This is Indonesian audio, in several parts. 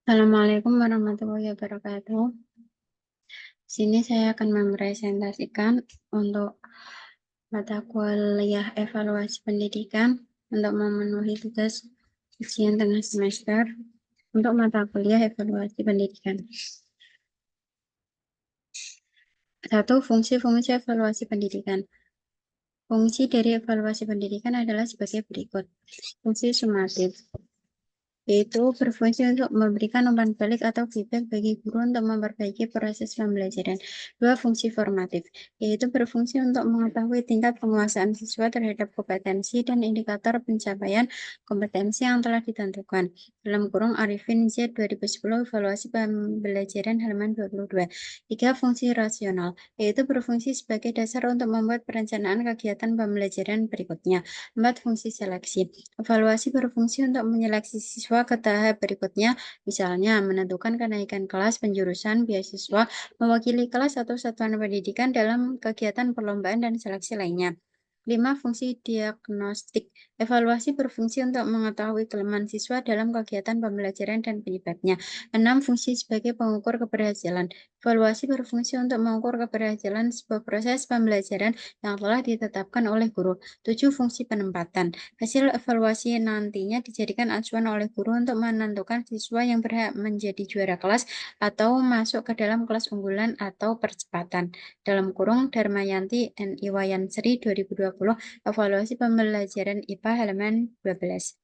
Assalamualaikum warahmatullahi wabarakatuh. Sini saya akan mempresentasikan untuk mata kuliah evaluasi pendidikan untuk memenuhi tugas ujian tengah semester untuk mata kuliah evaluasi pendidikan. Satu, fungsi-fungsi evaluasi pendidikan. Fungsi dari evaluasi pendidikan adalah sebagai berikut. Fungsi sumatif, yaitu berfungsi untuk memberikan umpan balik atau feedback bagi guru untuk memperbaiki proses pembelajaran. Dua, fungsi formatif, yaitu berfungsi untuk mengetahui tingkat penguasaan siswa terhadap kompetensi dan indikator pencapaian kompetensi yang telah ditentukan. Dalam kurung Arifin Z 2010 evaluasi pembelajaran halaman 22. Tiga, fungsi rasional, yaitu berfungsi sebagai dasar untuk membuat perencanaan kegiatan pembelajaran berikutnya. Empat, fungsi seleksi. Evaluasi berfungsi untuk menyeleksi siswa ke tahap berikutnya, misalnya menentukan kenaikan kelas, penjurusan, beasiswa, mewakili kelas atau satuan pendidikan dalam kegiatan perlombaan dan seleksi lainnya. 5. Fungsi diagnostik. Evaluasi berfungsi untuk mengetahui kelemahan siswa dalam kegiatan pembelajaran dan penyebabnya. 6. Fungsi sebagai pengukur keberhasilan. Evaluasi berfungsi untuk mengukur keberhasilan sebuah proses pembelajaran yang telah ditetapkan oleh guru. 7. Fungsi penempatan. Hasil evaluasi nantinya dijadikan acuan oleh guru untuk menentukan siswa yang berhak menjadi juara kelas atau masuk ke dalam kelas unggulan atau percepatan. Dalam kurung Darmayanti N. Iwayansri 2020, evaluasi pembelajaran IPA halaman 12.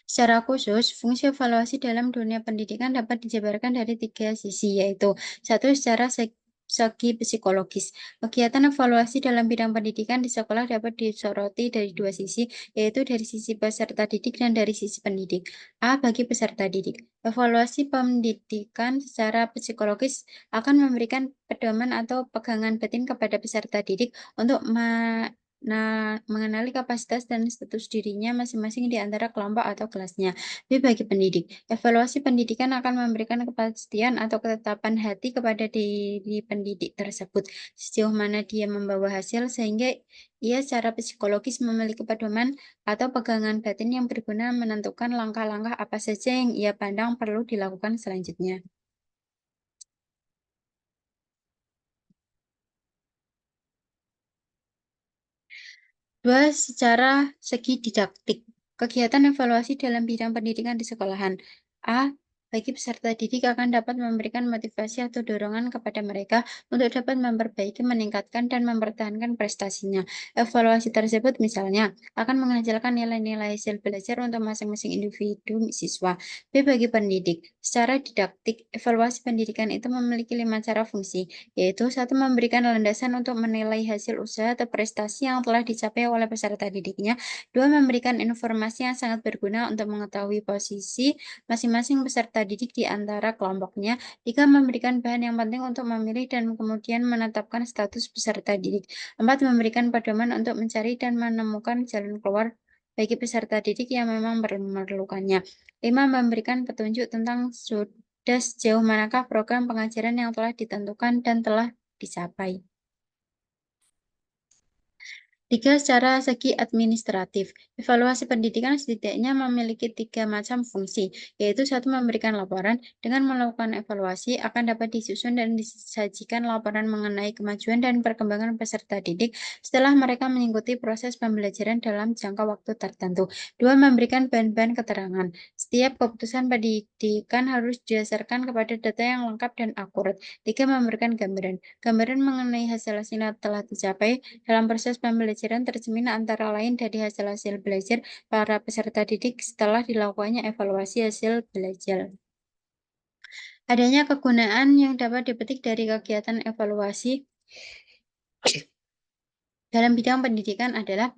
Secara khusus, fungsi evaluasi dalam dunia pendidikan dapat dijabarkan dari tiga sisi, yaitu satu, secara segi psikologis. Kegiatan evaluasi dalam bidang pendidikan di sekolah dapat disoroti dari dua sisi, yaitu dari sisi peserta didik dan dari sisi pendidik. A. Bagi peserta didik. Evaluasi pendidikan secara psikologis akan memberikan pedoman atau pegangan batin kepada peserta didik untuk mengenali kapasitas dan status dirinya masing-masing di antara kelompok atau kelasnya. B. Bagi pendidik, evaluasi pendidikan akan memberikan kepastian atau ketetapan hati kepada diri pendidik tersebut, sejauh mana dia membawa hasil sehingga ia secara psikologis memiliki pedoman atau pegangan batin yang berguna menentukan langkah-langkah apa saja yang ia pandang perlu dilakukan selanjutnya. Dua, secara segi didaktik. Kegiatan evaluasi dalam bidang pendidikan di sekolahan. A. Bagi peserta didik akan dapat memberikan motivasi atau dorongan kepada mereka untuk dapat memperbaiki, meningkatkan, dan mempertahankan prestasinya. Evaluasi tersebut misalnya akan menghasilkan nilai-nilai hasil belajar untuk masing-masing individu siswa. B. Bagi pendidik. Secara didaktik, evaluasi pendidikan itu memiliki 5 cara fungsi, yaitu satu, memberikan landasan untuk menilai hasil usaha atau prestasi yang telah dicapai oleh peserta didiknya. Dua, memberikan informasi yang sangat berguna untuk mengetahui posisi masing-masing peserta didik di antara kelompoknya. Tiga, memberikan bahan yang penting untuk memilih dan kemudian menetapkan status peserta didik. Empat, memberikan pedoman untuk mencari dan menemukan jalan keluar bagi peserta didik yang memang memerlukannya. Lima, memberikan petunjuk tentang sudah sejauh manakah program pengajaran yang telah ditentukan dan telah dicapai. Tiga, secara segi administratif. Evaluasi pendidikan setidaknya memiliki 3 macam fungsi, yaitu satu, memberikan laporan. Dengan melakukan evaluasi, akan dapat disusun dan disajikan laporan mengenai kemajuan dan perkembangan peserta didik setelah mereka mengikuti proses pembelajaran dalam jangka waktu tertentu. Dua, memberikan bahan-bahan keterangan. Setiap keputusan pendidikan harus didasarkan kepada data yang lengkap dan akurat. Tiga, memberikan gambaran. Gambaran mengenai hasil-hasil yang telah dicapai dalam proses pembelajaran tercermin antara lain dari hasil-hasil belajar para peserta didik setelah dilakukannya evaluasi hasil belajar. Adanya kegunaan yang dapat dipetik dari kegiatan evaluasi dalam bidang pendidikan adalah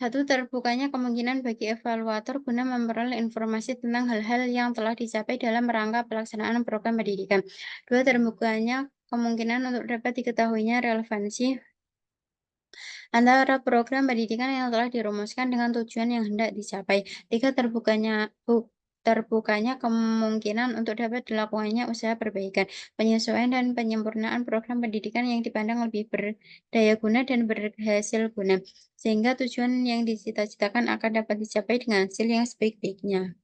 satu, terbukanya kemungkinan bagi evaluator guna memperoleh informasi tentang hal-hal yang telah dicapai dalam rangka pelaksanaan program pendidikan. Dua, terbukanya kemungkinan untuk dapat diketahuinya relevansi antara program pendidikan yang telah dirumuskan dengan tujuan yang hendak dicapai. Tiga, terbukanya terbukanya kemungkinan untuk dapat dilakukannya usaha perbaikan, penyesuaian, dan penyempurnaan program pendidikan yang dipandang lebih berdaya guna dan berhasil guna, sehingga tujuan yang dicita-citakan akan dapat dicapai dengan hasil yang sebaik-baiknya.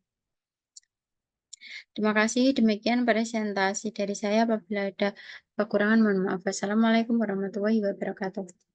Terima kasih, demikian presentasi dari saya. Apabila ada kekurangan, mohon maaf. Wassalamualaikum warahmatullahi wabarakatuh.